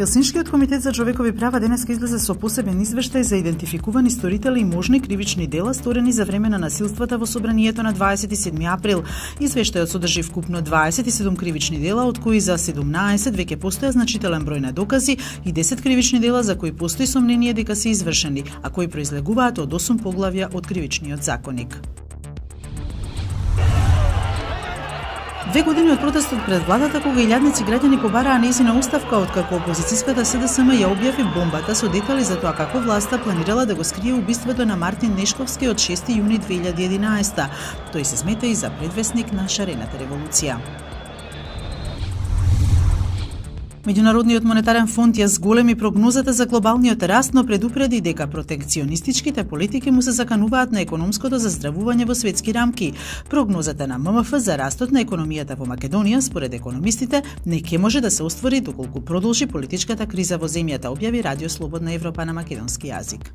Хелсиншкиот комитет за човекови права денеска излезе со посебен извештај за идентификувани сторители и можни кривични дела сторени за време на насилствата во собранието на 27 април. Извештајот содржи вкупно 27 кривични дела, од кои за 17 веќе постоја значителен број на докази и 10 кривични дела за кои постои сомнение дека се извршени, а кои произлегуваат од 8 поглавја од кривичниот законник. 2 години од протестот пред владата, кога илјадници граѓани побараа нејзина оставка, откако опозицијската СДСМ ја објави бомбата со детали за тоа како власта планирала да го скрие убиството на Мартин Нешковски од 6 јуни 2011. Тој се смета и за предвесник на шарената револуција. Меѓународниот монетарен фонд ја зголеми прогнозата за глобалниот раст, но предупреди дека протекционистичките политики му се закануваат на економското заздравување во светски рамки. Прогнозата на ММФ за растот на економијата во Македонија, според економистите, не ќе може да се оствари доколку продолжи политичката криза во земјата, објави Радио Слободна Европа на македонски јазик.